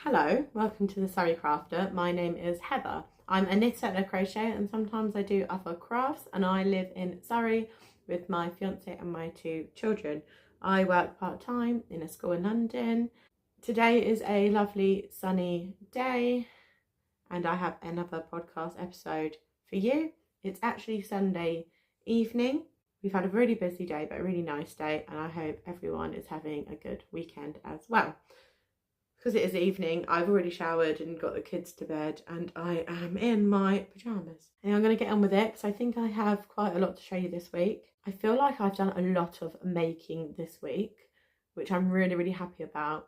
Hello, welcome to the Surrey Crafter. My name is Heather. I'm a knitter and a crochet, and sometimes I do other crafts, and I live in Surrey with my fiance and my two children. I work part-time in a school in London. Today is a lovely sunny day and I have another podcast episode for you. It's actually Sunday evening. We've had a really busy day, but a really nice day, and I hope everyone is having a good weekend as well. Because it is evening, I've already showered and got the kids to bed, and I am in my pyjamas. And I'm going to get on with it because I think I have quite a lot to show you this week. I feel like I've done a lot of making this week, which I'm really happy about.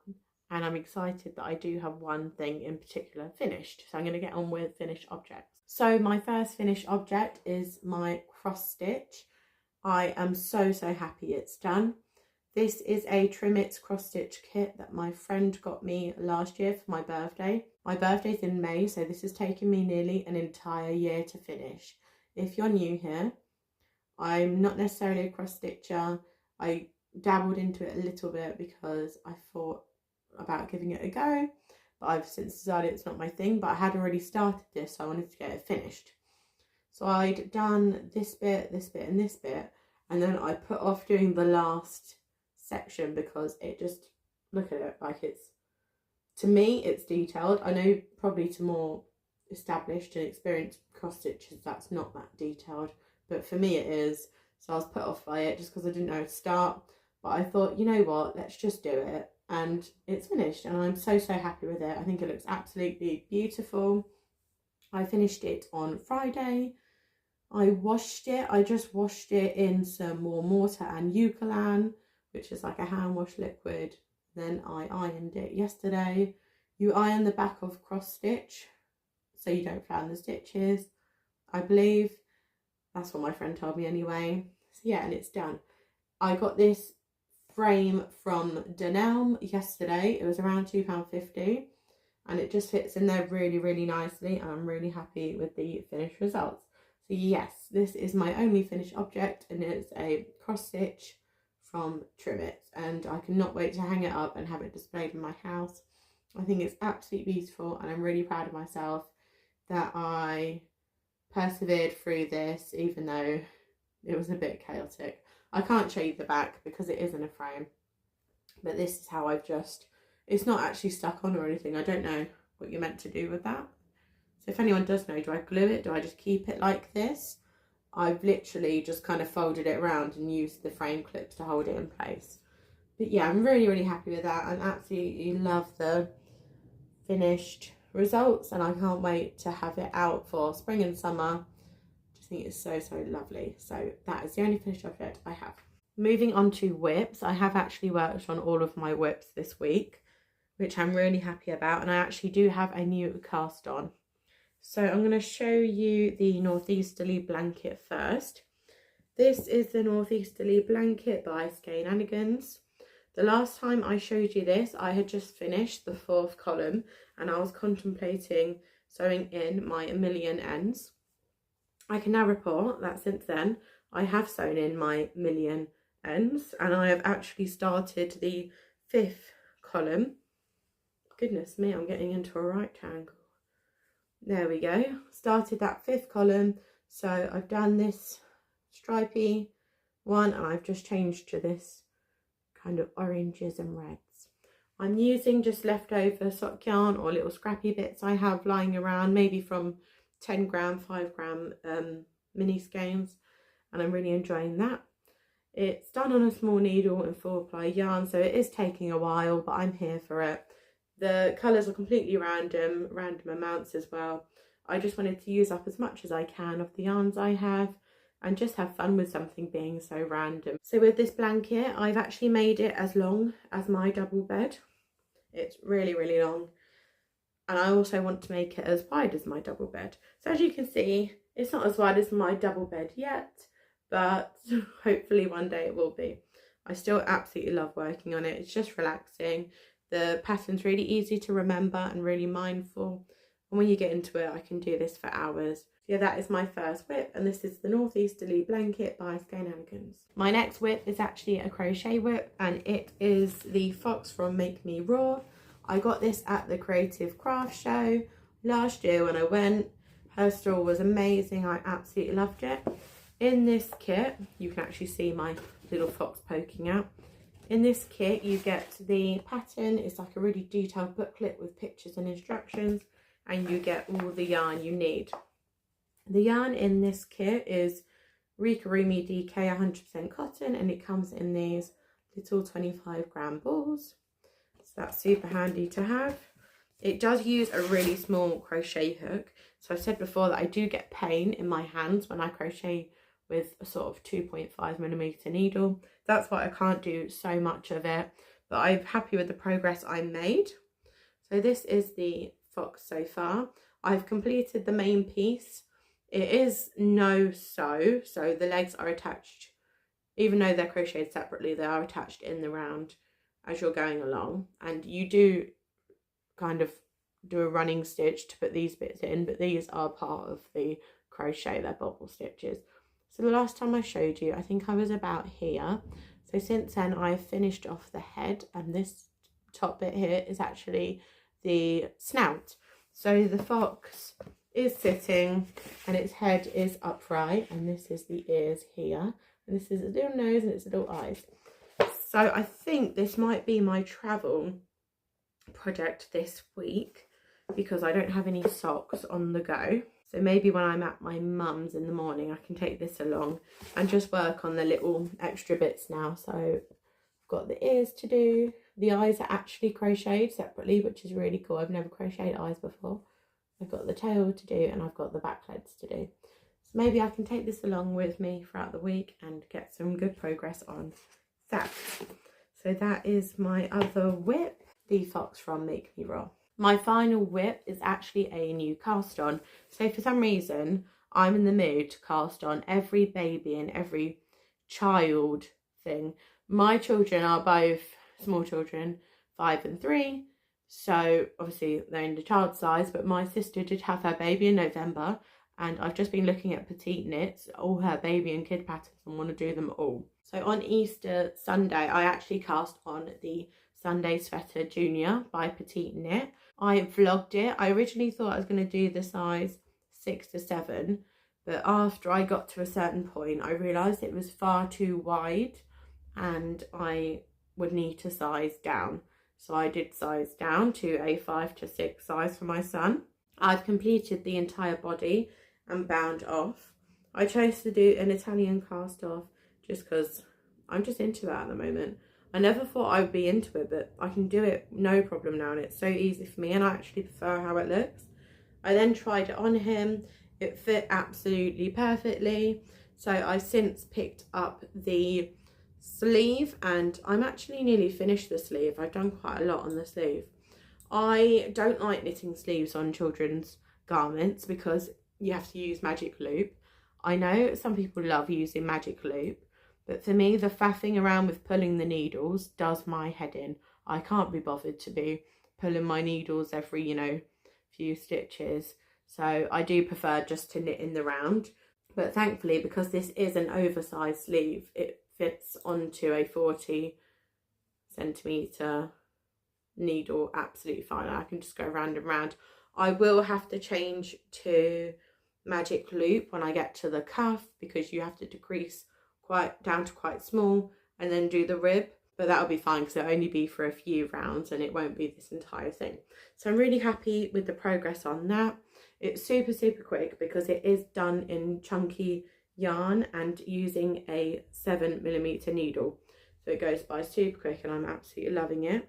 And I'm excited that I do have one thing in particular finished. So I'm going to get on with finished objects. So my first finished object is my cross stitch. I am so happy it's done. This is a Trimits cross stitch kit that my friend got me last year for my birthday. My birthday's in May, so this has taken me nearly an entire year to finish. If you're new here, I'm not necessarily a cross stitcher. I dabbled into it a little bit because I thought about giving it a go, but I've since decided it's not my thing. But I had already started this, so I wanted to get it finished. So I'd done this bit and this bit, and then I put off doing the last section because it just, look at it, like it's, to me it's detailed. I know probably to more established and experienced cross stitchers that's not that detailed, but for me it is. So I was put off by it just because I didn't know where to start, but I thought, you know what, let's just do it. And it's finished, and I'm so happy with it. I think it looks absolutely beautiful. I finished it on Friday. I just washed it in some warm water and Eucalan, which is like a hand wash liquid. Then I ironed it yesterday. You iron the back of cross stitch so you don't flatten the stitches, I believe. That's what my friend told me anyway. So yeah, and it's done. I got this frame from Dunelm yesterday. It was around £2.50, and it just fits in there really nicely, and I'm really happy with the finished results. So yes, this is my only finished object, and it's a cross stitch from Trimits, and I cannot wait to hang it up and have it displayed in my house. I think it's absolutely beautiful, and I'm really proud of myself that I persevered through this, even though it was a bit chaotic. I can't show you the back because it is in a frame, but this is how I've just, it's not actually stuck on or anything. I don't know what you're meant to do with that. So if anyone does know, do I glue it? Do I just keep it like this? I've literally just kind of folded it around and used the frame clips to hold it in place. But yeah, I'm really happy with that, and absolutely love the finished results, and I can't wait to have it out for spring and summer. I think it's so lovely. So that is the only finished object I have. Moving on to whips, I have actually worked on all of my whips this week, which I'm really happy about, and I actually do have a new cast on. So I'm going to show you the Northeasterly blanket first. This is the Northeasterly blanket by Skein-Anigans. The last time I showed you this, I had just finished the 4th column, and I was contemplating sewing in my 1,000,000 ends. I can now report that since then I have sewn in my 1,000,000 ends, and I have actually started the 5th column. Goodness me, I'm getting into a right angle. There we go, started that 5th column. So I've done this stripy one, and I've just changed to this kind of oranges and reds. I'm using just leftover sock yarn or little scrappy bits I have lying around, maybe from 10 gram, 5 gram mini skeins, and I'm really enjoying that. It's done on a small needle and 4-ply yarn, so it is taking a while, but I'm here for it. The colours are completely random amounts as well. I just wanted to use up as much as I can of the yarns I have and just have fun with something being so random. So with this blanket, I've actually made it as long as my double bed. It's really long. And I also want to make it as wide as my double bed. So as you can see, it's not as wide as my double bed yet, but hopefully one day it will be. I still absolutely love working on it. It's just relaxing. The pattern's really easy to remember and really mindful. And when you get into it, I can do this for hours. So yeah, that is my first whip, and this is the Northeasterly blanket by Skein-Anigans. My next whip is actually a crochet whip, and it is the Fox from Make Me Raw. I got this at the Creative Craft Show last year when I went. Her stall was amazing. I absolutely loved it. In this kit, you can actually see my little fox poking out. In this kit, you get the pattern. It's like a really detailed booklet with pictures and instructions, and you get all the yarn you need. The yarn in this kit is Rikarumi DK 100% cotton, and it comes in these little 25-gram balls. So that's super handy to have. It does use a really small crochet hook. So I've said before that I do get pain in my hands when I crochet with a sort of 2.5mm needle. That's why I can't do so much of it, but I'm happy with the progress I made. So this is the fox so far. I've completed the main piece. It is no sew, so the legs are attached, even though they're crocheted separately, they are attached in the round as you're going along, and you do kind of do a running stitch to put these bits in, but these are part of the crochet, they're bobble stitches. So the last time I showed you, I think I was about here. So since then I've finished off the head, and this top bit here is actually the snout. So the fox is sitting and its head is upright, and this is the ears here, and this is a little nose and its little eyes. So I think this might be my travel project this week because I don't have any socks on the go. So maybe when I'm at my mum's in the morning, I can take this along and just work on the little extra bits now. So I've got the ears to do. The eyes are actually crocheted separately, which is really cool. I've never crocheted eyes before. I've got the tail to do, and I've got the back legs to do. So maybe I can take this along with me throughout the week and get some good progress on that. So that is my other whip, the fox from Make Me Roll. My final whip is actually a new cast on. So for some reason, I'm in the mood to cast on every baby and every child thing. My children are both small children, 5 and 3. So obviously they're in the child size, but my sister did have her baby in November, and I've just been looking at Petite Knits, all her baby and kid patterns, and want to do them all. So on Easter Sunday, I actually cast on the Sunday Sweater Junior by Petite Knit. I vlogged it. I originally thought I was going to do the size 6 to 7, but after I got to a certain point, I realised it was far too wide and I would need to size down. So I did size down to a 5 to 6 size for my son. I've completed the entire body and bound off. I chose to do an Italian cast off just because I'm just into that at the moment. I never thought I would be into it, but I can do it no problem now, and it's so easy for me, and I actually prefer how it looks. I then tried it on him. It fit absolutely perfectly. So I've since picked up the sleeve, and I'm actually nearly finished the sleeve. I've done quite a lot on the sleeve. I don't like knitting sleeves on children's garments because you have to use magic loop. I know some people love using magic loop, but for me, the faffing around with pulling the needles does my head in. I can't be bothered to be pulling my needles every, few stitches. So I do prefer just to knit in the round. But thankfully, because this is an oversized sleeve, it fits onto a 40cm needle absolutely fine. I can just go round and round. I will have to change to magic loop when I get to the cuff, because you have to decrease quite down to quite small and then do the rib, but that'll be fine because it'll only be for a few rounds and it won't be this entire thing. So I'm really happy with the progress on that. It's super quick because it is done in chunky yarn and using a 7mm needle, so it goes by super quick and I'm absolutely loving it.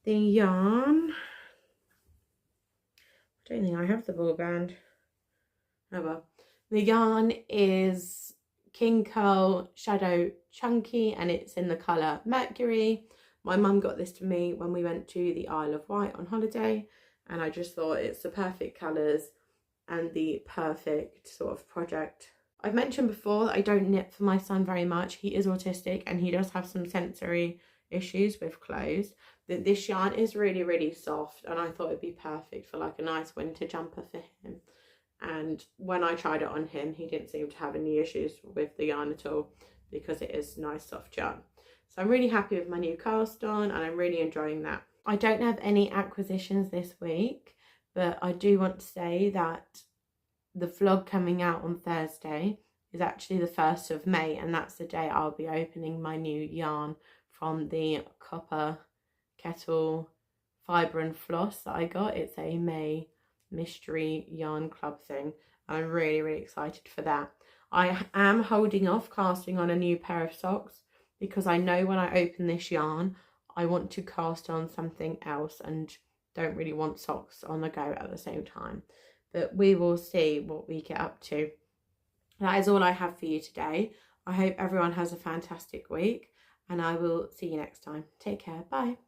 The yarn, I don't think I have the ball band. Oh well. The yarn is King Curl Shadow Chunky, and it's in the colour Mercury. My mum got this to me when we went to the Isle of Wight on holiday, and I just thought it's the perfect colours and the perfect sort of project. I've mentioned before that I don't knit for my son very much. He is autistic and he does have some sensory issues with clothes. This yarn is really soft, and I thought it'd be perfect for like a nice winter jumper for him. And when I tried it on him, he didn't seem to have any issues with the yarn at all because it is nice soft yarn. So I'm really happy with my new cast on and I'm really enjoying that. I don't have any acquisitions this week, but I do want to say that the vlog coming out on Thursday is actually the 1st of May, and that's the day I'll be opening my new yarn from the Copper Kettle Fibre and Floss that I got. It's a May mystery yarn club thing. I'm really, really excited for that. I am holding off casting on a new pair of socks because I know when I open this yarn, I want to cast on something else and don't really want socks on the go at the same time. But we will see what we get up to. That is all I have for you today. I hope everyone has a fantastic week, and I will see you next time. Take care. Bye.